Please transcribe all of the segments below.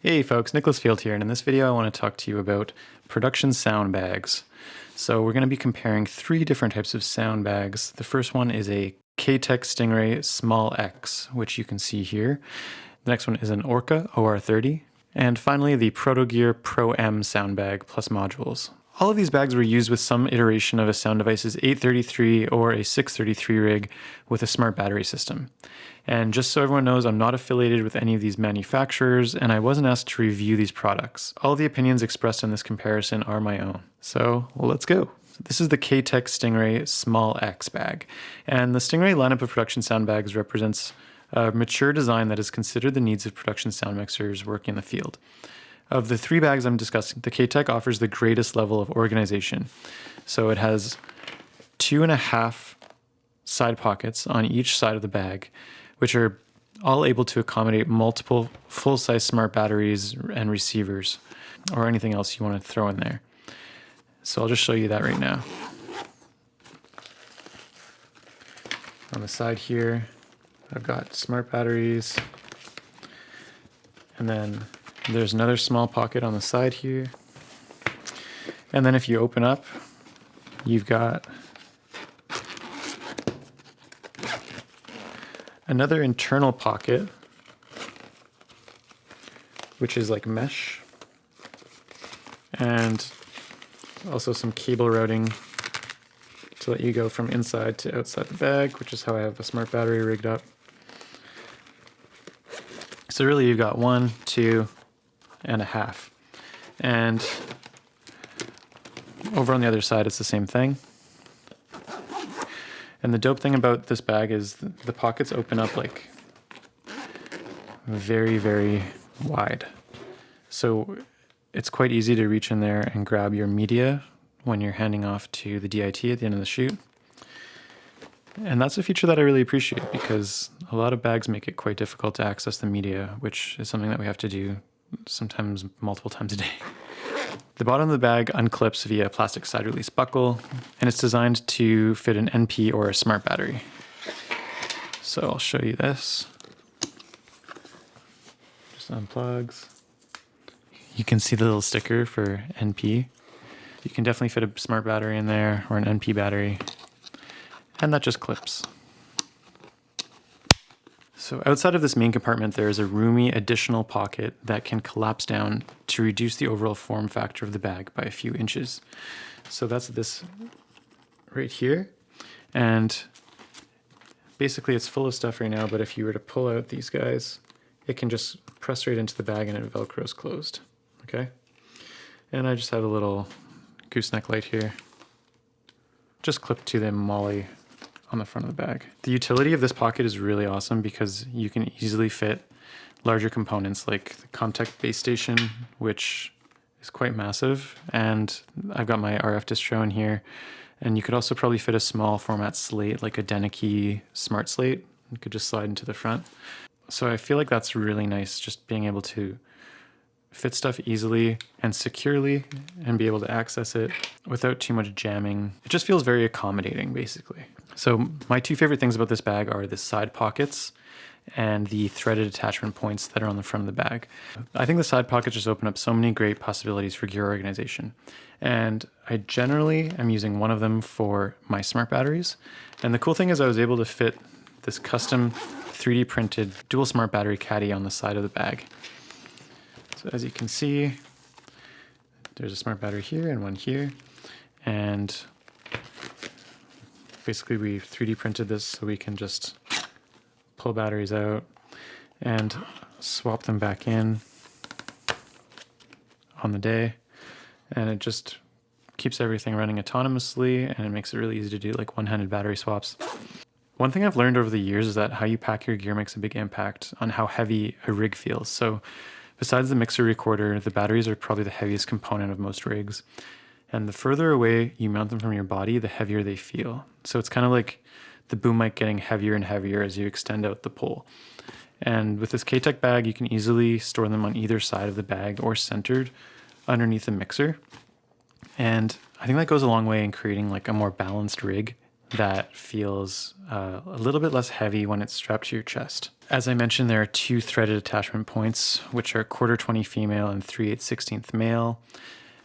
Hey folks, Nicholas Field here, and in this video I want to talk to you about production sound bags. So we're going to be comparing three different types of sound bags. The first one is a K-Tek Stingray Small X, which you can see here. The next one is an Orca O30. And finally the Protogear Prom sound bag plus modules. All of these bags were used with some iteration of a Sound Devices 833 or a 633 rig with a smart battery system. And just so everyone knows, I'm not affiliated with any of these manufacturers, and I wasn't asked to review these products. All of the opinions expressed in this comparison are my own. So let's go. This is the K-Tek Stingray Small X bag. And the Stingray lineup of production sound bags represents a mature design that has considered the needs of production sound mixers working in the field. Of the three bags I'm discussing, the K-Tek offers the greatest level of organization. So it has 2.5 side pockets on each side of the bag, which are all able to accommodate multiple full-size smart batteries and receivers, or anything else you want to throw in there. So I'll just show you that right now. On the side here, I've got smart batteries, and then there's another small pocket on the side here. And then if you open up, you've got another internal pocket, which is like mesh, and also some cable routing to let you go from inside to outside the bag, which is how I have a smart battery rigged up. So really you've got 1, 2.5. And over on the other side, it's the same thing. And the dope thing about this bag is the pockets open up like very, very wide. So it's quite easy to reach in there and grab your media when you're handing off to the DIT at the end of the shoot. And that's a feature that I really appreciate because a lot of bags make it quite difficult to access the media, which is something that we have to do sometimes multiple times a day. The bottom of the bag unclips via a plastic side release buckle, and it's designed to fit an NP or a smart battery. So I'll show you this. Just unplugs. You can see the little sticker for NP. You can definitely fit a smart battery in there or an NP battery, and that just clips. So outside of this main compartment, there is a roomy additional pocket that can collapse down to reduce the overall form factor of the bag by a few inches. So that's this right here. And basically it's full of stuff right now, but if you were to pull out these guys, it can just press right into the bag and it Velcros closed, okay? And I just have a little gooseneck light here, just clipped to the molly on the front of the bag. The utility of this pocket is really awesome because you can easily fit larger components like the Comtech base station, which is quite massive, and I've got my RF distro in here, and you could also probably fit a small format slate like a Denicky Smart Slate. You could just slide into the front. So I feel like that's really nice, just being able to fit stuff easily and securely and be able to access it without too much jamming. It just feels very accommodating, basically. So my two favorite things about this bag are the side pockets and the threaded attachment points that are on the front of the bag. I think the side pockets just open up so many great possibilities for gear organization. And I generally am using one of them for my smart batteries. And the cool thing is I was able to fit this custom 3D printed dual smart battery caddy on the side of the bag. So as you can see, there's a smart battery here and one here. And basically we 3D printed this so we can just pull batteries out and swap them back in on the day. And it just keeps everything running autonomously, and it makes it really easy to do like one-handed battery swaps. One thing I've learned over the years is that how you pack your gear makes a big impact on how heavy a rig feels. So besides the mixer recorder, the batteries are probably the heaviest component of most rigs. And the further away you mount them from your body, the heavier they feel. So it's kind of like the boom mic getting heavier and heavier as you extend out the pole. And with this K-Tek bag, you can easily store them on either side of the bag or centered underneath the mixer. And I think that goes a long way in creating like a more balanced rig that feels a little bit less heavy when it's strapped to your chest. As I mentioned, there are 2 threaded attachment points, which are 1/4 20 female and 3/8/16 male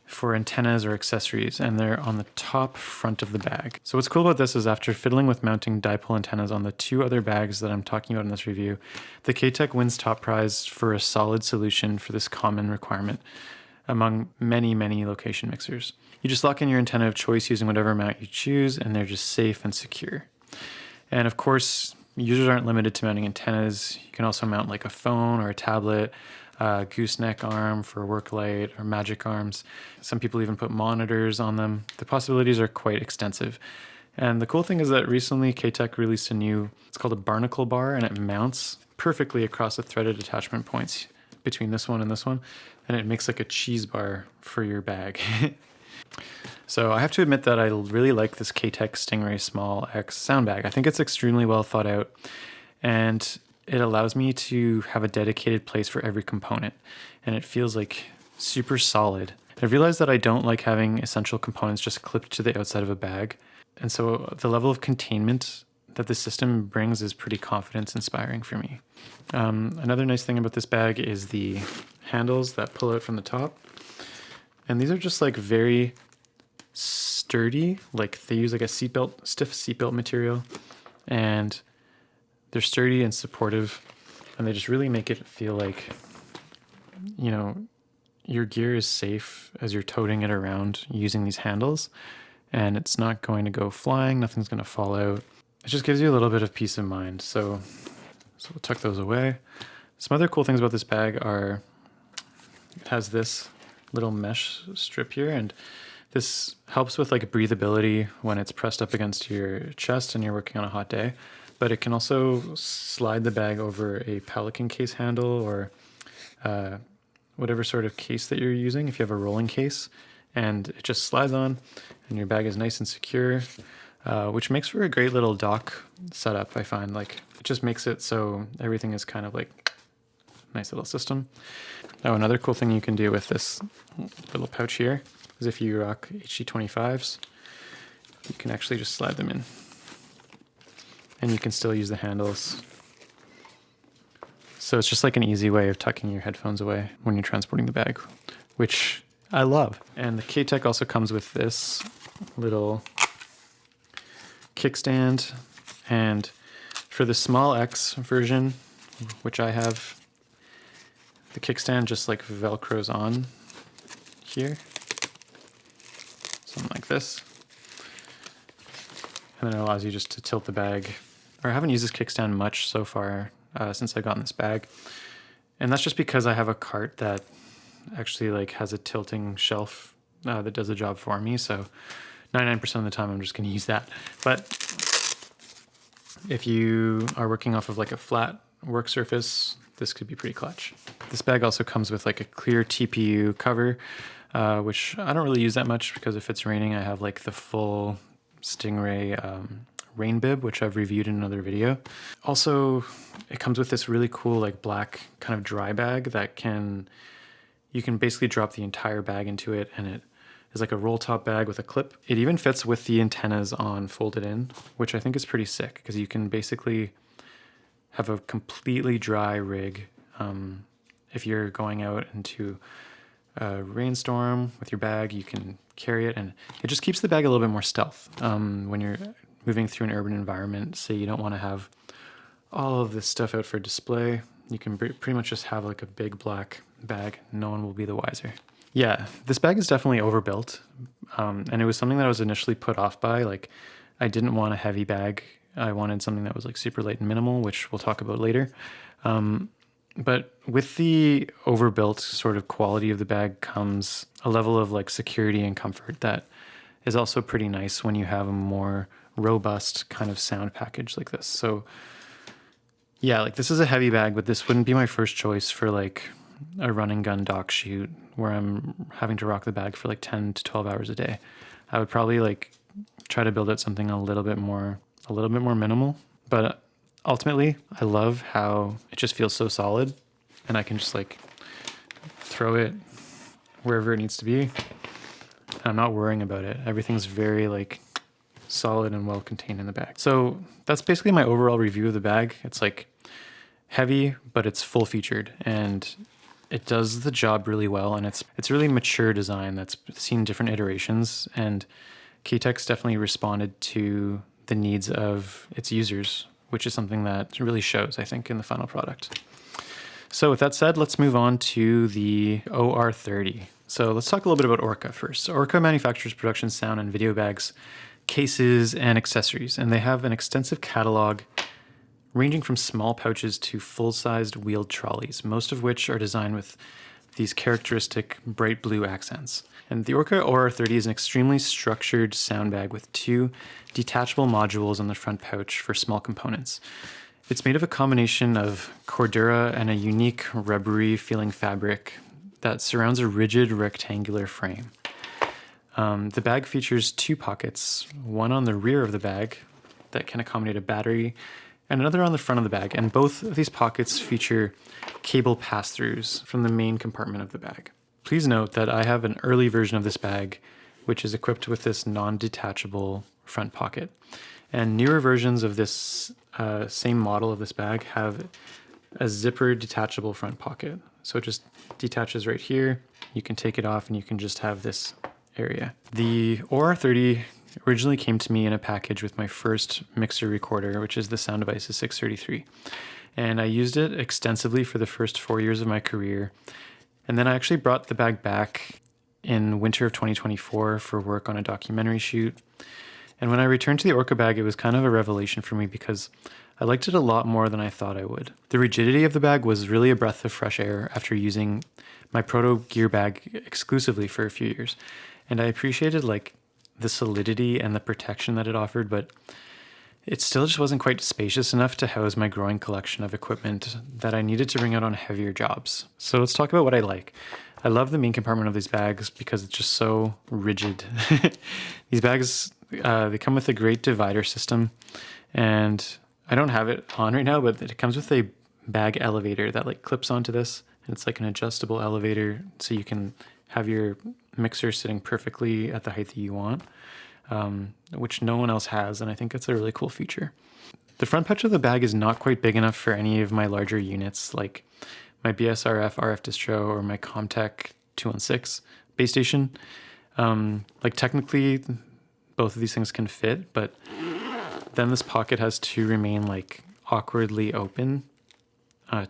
for antennas or accessories, and they're on the top front of the bag. So what's cool about this is after fiddling with mounting dipole antennas on the 2 other bags that I'm talking about in this review, the K-Tek wins top prize for a solid solution for this common requirement among many, many location mixers. You just lock in your antenna of choice using whatever mount you choose, and they're just safe and secure. And of course, users aren't limited to mounting antennas. You can also mount like a phone or a tablet, gooseneck arm for work light, or magic arms. Some people even put monitors on them. The possibilities are quite extensive. And the cool thing is that recently K-Tek released a new, it's called a barnacle bar, and it mounts perfectly across the threaded attachment points between this one and this one, and it makes like a cheese bar for your bag. So I have to admit that I really like this K-Tek Stingray Small X sound bag. I think it's extremely well thought out, and it allows me to have a dedicated place for every component, and it feels like super solid. I've realized that I don't like having essential components just clipped to the outside of a bag, and so the level of containment that the system brings is pretty confidence inspiring for me. Another nice thing about this bag is the handles that pull out from the top, and these are just like very sturdy, like they use like a seatbelt, stiff seatbelt material, and they're sturdy and supportive, and they just really make it feel like, you know, your gear is safe as you're toting it around using these handles, and it's not going to go flying, nothing's going to fall out. It just gives you a little bit of peace of mind. So we'll tuck those away. Some other cool things about this bag are it has this little mesh strip here, and this helps with like breathability when it's pressed up against your chest and you're working on a hot day. But it can also slide the bag over a pelican case handle or whatever sort of case that you're using if you have a rolling case, and it just slides on and your bag is nice and secure, which makes for a great little dock setup. I find like it just makes it so everything is kind of like nice little system. Oh, another cool thing you can do with this little pouch here is if you rock HG25s, you can actually just slide them in, and you can still use the handles. So it's just like an easy way of tucking your headphones away when you're transporting the bag, which I love. And the K-Tek also comes with this little kickstand, and for the small X version, which I have, the kickstand just like velcros on here, something like this, and then it allows you just to tilt the bag. I haven't used this kickstand much so far since I got in this bag, and that's just because I have a cart that actually like has a tilting shelf that does the job for me, so 99% of the time I'm just going to use that. But if you are working off of like a flat work surface, this could be pretty clutch. This bag also comes with like a clear TPU cover, which I don't really use that much because if it's raining, I have like the full Stingray rain bib, which I've reviewed in another video. Also, it comes with this really cool like black kind of dry bag that you can basically drop the entire bag into it, and it is like a roll top bag with a clip. It even fits with the antennas on folded in, which I think is pretty sick because you can basically have a completely dry rig if you're going out into a rainstorm with your bag. You can carry it, and it just keeps the bag a little bit more stealth when you're moving through an urban environment. Say you don't want to have all of this stuff out for display, you can pretty much just have like a big black bag. No one will be the wiser. Yeah, this bag is definitely overbuilt, and it was something that I was initially put off by. Like, I didn't want a heavy bag. I wanted something that was like super light and minimal, which we'll talk about later. But with the overbuilt sort of quality of the bag comes a level of like security and comfort that is also pretty nice when you have a more robust kind of sound package like this. So yeah, like this is a heavy bag, but this wouldn't be my first choice for like a run and gun dock shoot where I'm having to rock the bag for like 10 to 12 hours a day. I would probably like try to build out something a little bit more minimal, but ultimately I love how it just feels so solid, and I can just like throw it wherever it needs to be. I'm not worrying about it. Everything's very like solid and well contained in the bag. So that's basically my overall review of the bag. It's like heavy, but it's full featured and it does the job really well. And it's really mature design that's seen different iterations, and K-Tek's definitely responded to the needs of its users, which is something that really shows, I think, in the final product. So with that said, let's move on to the OR30. So let's talk a little bit about Orca first. So Orca manufactures production sound and video bags, cases, and accessories, and they have an extensive catalog ranging from small pouches to full-sized wheeled trolleys, most of which are designed with these characteristic bright blue accents. And the Orca OR30 is an extremely structured sound bag with 2 detachable modules on the front pouch for small components. It's made of a combination of cordura and a unique rubbery feeling fabric that surrounds a rigid rectangular frame. The bag features 2 pockets, one on the rear of the bag that can accommodate a battery, and another on the front of the bag, and both of these pockets feature cable pass-throughs from the main compartment of the bag. Please note that I have an early version of this bag, which is equipped with this non-detachable front pocket. And newer versions of this same model of this bag have a zipper detachable front pocket. So it just detaches right here. You can take it off and you can just have this area. The OR30 originally came to me in a package with my first mixer recorder, which is the Sound Devices 633. And I used it extensively for the first 4 years of my career. And then I actually brought the bag back in winter of 2024 for work on a documentary shoot. And when I returned to the Orca bag, it was kind of a revelation for me because I liked it a lot more than I thought I would. The rigidity of the bag was really a breath of fresh air after using my Protogear bag exclusively for a few years. And I appreciated like the solidity and the protection that it offered, but it still just wasn't quite spacious enough to house my growing collection of equipment that I needed to bring out on heavier jobs. So let's talk about what I like. I love the main compartment of these bags because it's just so rigid. These bags, they come with a great divider system, and I don't have it on right now, but it comes with a bag elevator that like clips onto this, and it's like an adjustable elevator so you can have your mixer sitting perfectly at the height that you want, which no one else has, and I think it's a really cool feature. The front pouch of the bag is not quite big enough for any of my larger units, like my BSRF RF distro or my Comtech 216 base station. Like technically, both of these things can fit, but then this pocket has to remain like awkwardly open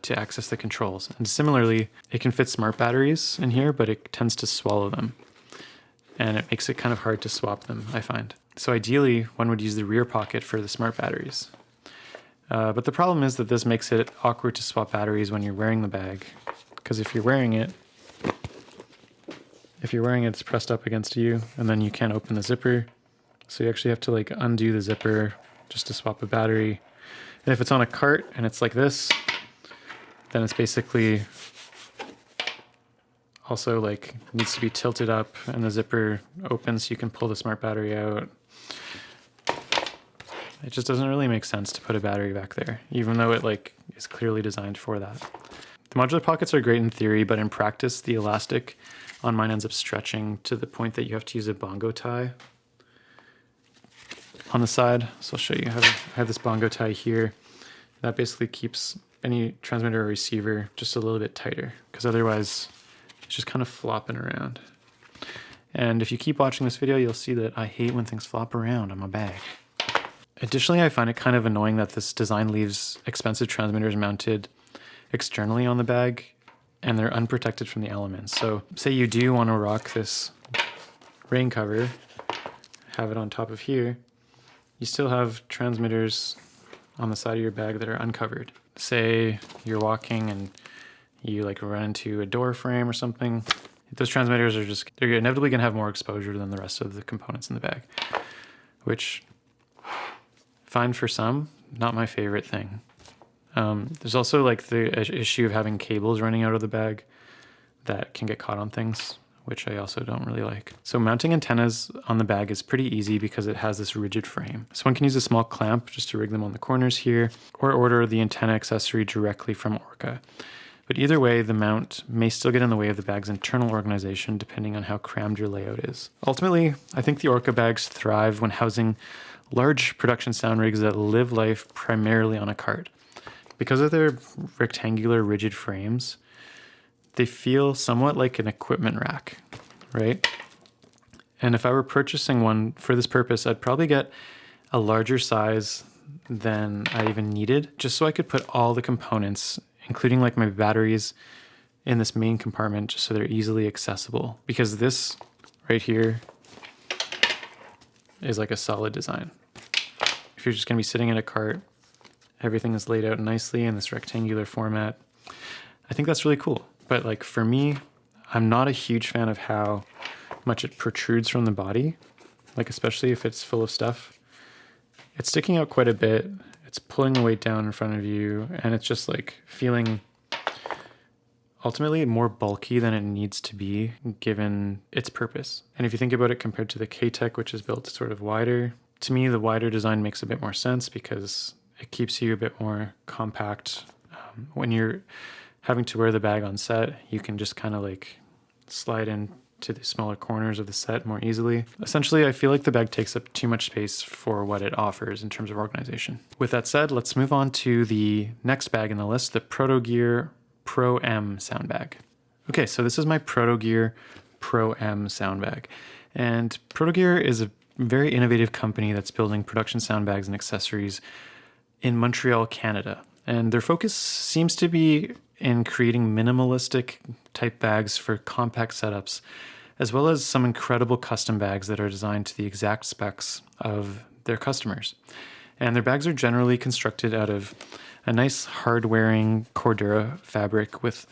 to access the controls. And similarly, it can fit smart batteries in here, but it tends to swallow them. And it makes it kind of hard to swap them, I find. So ideally, one would use the rear pocket for the smart batteries. But the problem is that this makes it awkward to swap batteries when you're wearing the bag. Because if you're wearing it, it's pressed up against you, and then you can't open the zipper. So you actually have to like undo the zipper just to swap a battery. And if it's on a cart and it's like this, then it's basically also like needs to be tilted up and the zipper opens so you can pull the smart battery out. It just doesn't really make sense to put a battery back there, even though it like is clearly designed for that. The modular pockets are great in theory, but in practice, the elastic on mine ends up stretching to the point that you have to use a bongo tie on the side. So I'll show you how I have this bongo tie here. That basically keeps any transmitter or receiver just a little bit tighter, because otherwise it's just kind of flopping around. And if you keep watching this video, you'll see that I hate when things flop around on my bag. Additionally, I find it kind of annoying that this design leaves expensive transmitters mounted externally on the bag and they're unprotected from the elements. So say you do want to rock this rain cover, have it on top of here, you still have transmitters on the side of your bag that are uncovered. Say you're walking and you like run into a door frame or something. Those transmitters are they're inevitably gonna have more exposure than the rest of the components in the bag, which fine for some, not my favorite thing. There's also like the issue of having cables running out of the bag that can get caught on things, which I also don't really like. So mounting antennas on the bag is pretty easy because it has this rigid frame. So one can use a small clamp just to rig them on the corners here, or order the antenna accessory directly from Orca. But either way, the mount may still get in the way of the bag's internal organization depending on how crammed your layout is. Ultimately, I think the Orca bags thrive when housing large production sound rigs that live life primarily on a cart. Because of their rectangular rigid frames, they feel somewhat like an equipment rack, right? And if I were purchasing one for this purpose, I'd probably get a larger size than I even needed, just so I could put all the components, including like my batteries, in this main compartment just so they're easily accessible. Because this right here is like a solid design. If you're just gonna be sitting in a cart, everything is laid out nicely in this rectangular format. I think that's really cool. But like for me, I'm not a huge fan of how much it protrudes from the body, like especially if it's full of stuff. It's sticking out quite a bit. It's pulling the weight down in front of you, and it's just like feeling ultimately more bulky than it needs to be given its purpose. And if you think about it compared to the K-Tek, which is built sort of wider, to me the wider design makes a bit more sense because it keeps you a bit more compact. When you're having to wear the bag on set, you can just kind of like slide into the smaller corners of the set more easily. Essentially, I feel like the bag takes up too much space for what it offers in terms of organization. With that said, let's move on to the next bag in the list, the Protogear Pro M sound bag. Okay, so this is my Protogear Pro M sound bag. And Protogear is a very innovative company that's building production sound bags and accessories in Montreal, Canada. And their focus seems to be in creating minimalistic type bags for compact setups, as well as some incredible custom bags that are designed to the exact specs of their customers. And their bags are generally constructed out of a nice hard-wearing Cordura fabric with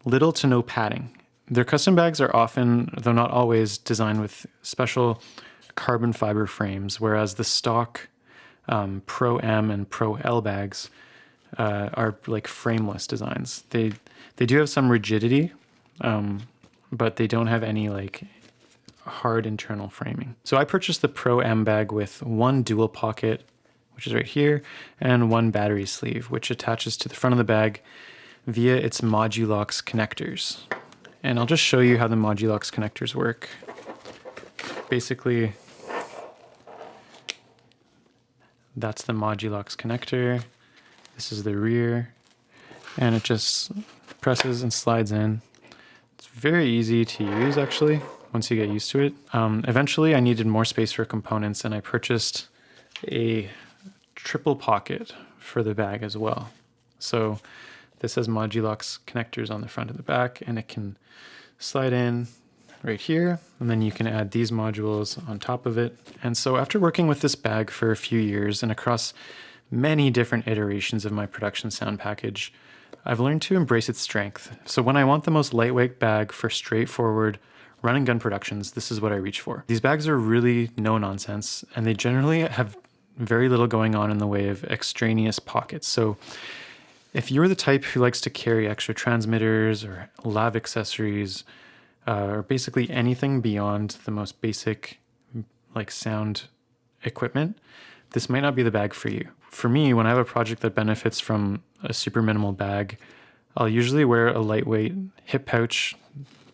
little to no padding. Their custom bags are often, though not always, designed with special carbon fiber frames, whereas the stock Pro M and Pro L bags are like frameless designs. They do have some rigidity, but they don't have any like hard internal framing. So I purchased the Pro M bag with one dual pocket, which is right here, and one battery sleeve, which attaches to the front of the bag via its Modulox connectors. And I'll just show you how the Modulox connectors work. Basically, that's the Modulox connector. This is the rear, and it just presses and slides in. It's very easy to use, actually, once you get used to it. Eventually, I needed more space for components, and I purchased a triple pocket for the bag as well. So this has Modulox connectors on the front and the back, and it can slide in right here, and then you can add these modules on top of it. And so after working with this bag for a few years and across many different iterations of my production sound package, I've learned to embrace its strength. So when I want the most lightweight bag for straightforward run and gun productions, this is what I reach for. These bags are really no nonsense, and they generally have very little going on in the way of extraneous pockets. So if you're the type who likes to carry extra transmitters or lav accessories, or basically anything beyond the most basic like sound equipment, this might not be the bag for you. For me, when I have a project that benefits from a super minimal bag, I'll usually wear a lightweight hip pouch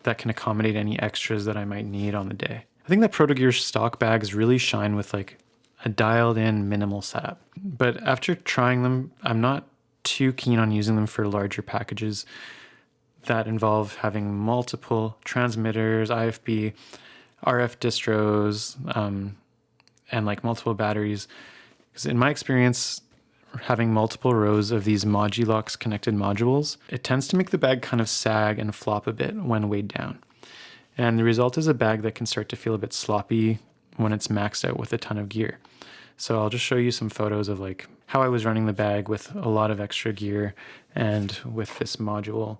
that can accommodate any extras that I might need on the day. I think that Protogear stock bags really shine with like a dialed in minimal setup. But after trying them, I'm not too keen on using them for larger packages that involve having multiple transmitters, IFB, RF distros, and like multiple batteries. Because in my experience, having multiple rows of these Modulox connected modules, it tends to make the bag kind of sag and flop a bit when weighed down. And the result is a bag that can start to feel a bit sloppy when it's maxed out with a ton of gear. So I'll just show you some photos of like how I was running the bag with a lot of extra gear and with this module,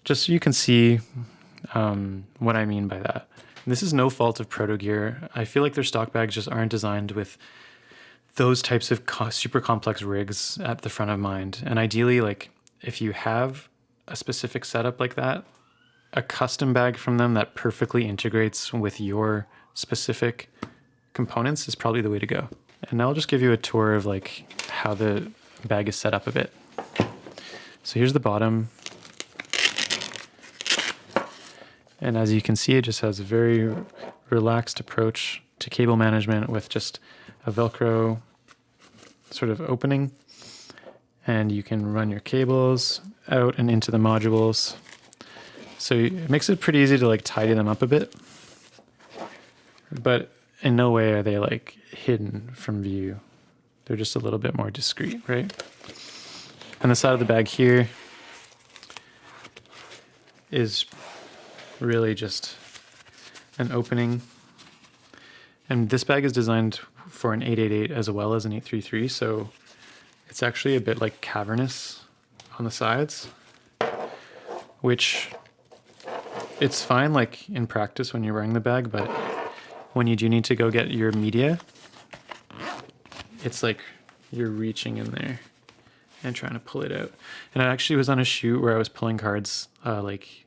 just so you can see what I mean by that. And this is no fault of Protogear. I feel like their stock bags just aren't designed with those types of super complex rigs at the front of mind. And ideally, like if you have a specific setup like that, a custom bag from them that perfectly integrates with your specific components is probably the way to go. And now I'll just give you a tour of like how the bag is set up a bit. So here's the bottom. And as you can see, it just has a very relaxed approach to cable management with just a Velcro sort of opening. And you can run your cables out and into the modules. So it makes it pretty easy to like tidy them up a bit. But in no way are they like hidden from view. They're just a little bit more discreet, right? And the side of the bag here is really just an opening. And this bag is designed for an 888 as well as an 833, so it's actually a bit like cavernous on the sides, which it's fine like in practice when you're wearing the bag, but when you do need to go get your media, it's like you're reaching in there and trying to pull it out. And I actually was on a shoot where I was pulling cards like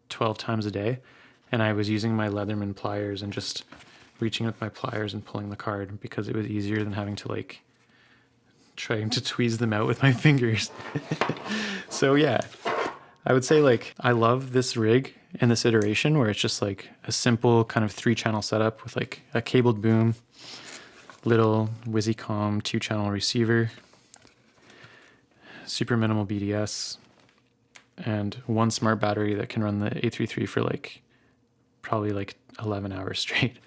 12 times a day, and I was using my Leatherman pliers and just reaching with my pliers and pulling the card because it was easier than having to like trying to tweeze them out with my fingers. So yeah, I would say like I love this rig in this iteration where it's just like a simple kind of 3-channel setup with like a cabled boom, little WYSICOM 2-channel receiver, super minimal BDS, and one smart battery that can run the 833 for like probably like 11 hours straight.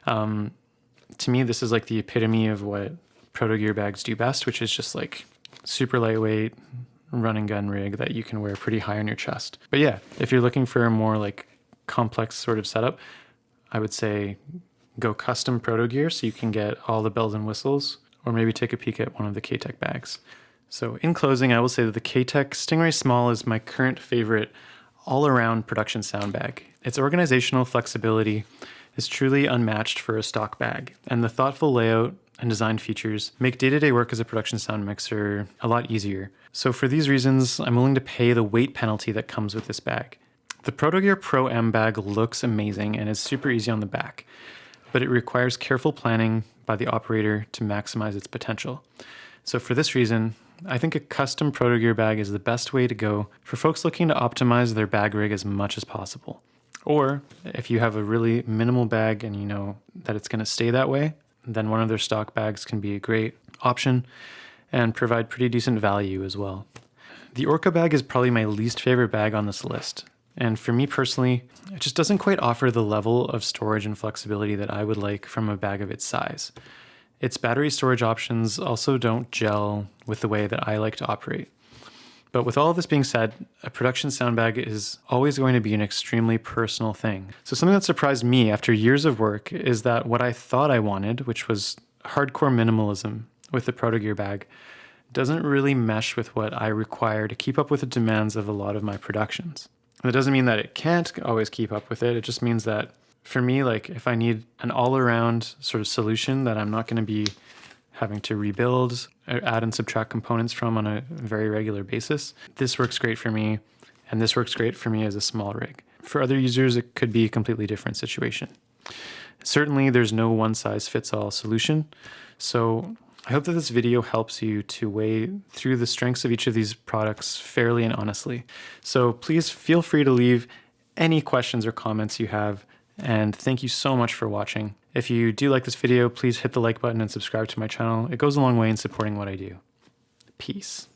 To me, this is like the epitome of what Protogear bags do best, which is just like super lightweight run and gun rig that you can wear pretty high on your chest. But yeah, if you're looking for a more like complex sort of setup, I would say go custom Protogear so you can get all the bells and whistles, or maybe take a peek at one of the K-Tek bags. So in closing, I will say that the K-Tek Stingray Small is my current favorite all-around production sound bag. Its organizational flexibility is truly unmatched for a stock bag, and the thoughtful layout and design features make day-to-day work as a production sound mixer a lot easier. So for these reasons, I'm willing to pay the weight penalty that comes with this bag. The Protogear Pro M bag looks amazing and is super easy on the back, but it requires careful planning by the operator to maximize its potential. So for this reason, I think a custom Protogear bag is the best way to go for folks looking to optimize their bag rig as much as possible. Or if you have a really minimal bag and you know that it's going to stay that way, then one of their stock bags can be a great option and provide pretty decent value as well. The Orca bag is probably my least favorite bag on this list. And for me personally, it just doesn't quite offer the level of storage and flexibility that I would like from a bag of its size. Its battery storage options also don't gel with the way that I like to operate. But with all of this being said, a production sound bag is always going to be an extremely personal thing. So something that surprised me after years of work is that what I thought I wanted, which was hardcore minimalism with the Protogear bag, doesn't really mesh with what I require to keep up with the demands of a lot of my productions. And that doesn't mean that it can't always keep up with it. It just means that for me, like if I need an all-around sort of solution that I'm not going to be having to rebuild, or add and subtract components from on a very regular basis, this works great for me, and this works great for me as a small rig. For other users, it could be a completely different situation. Certainly, there's no one-size-fits-all solution, so I hope that this video helps you to weigh through the strengths of each of these products fairly and honestly. So please feel free to leave any questions or comments you have, and thank you so much for watching. If you do like this video, please hit the like button and subscribe to my channel. It goes a long way in supporting what I do. Peace.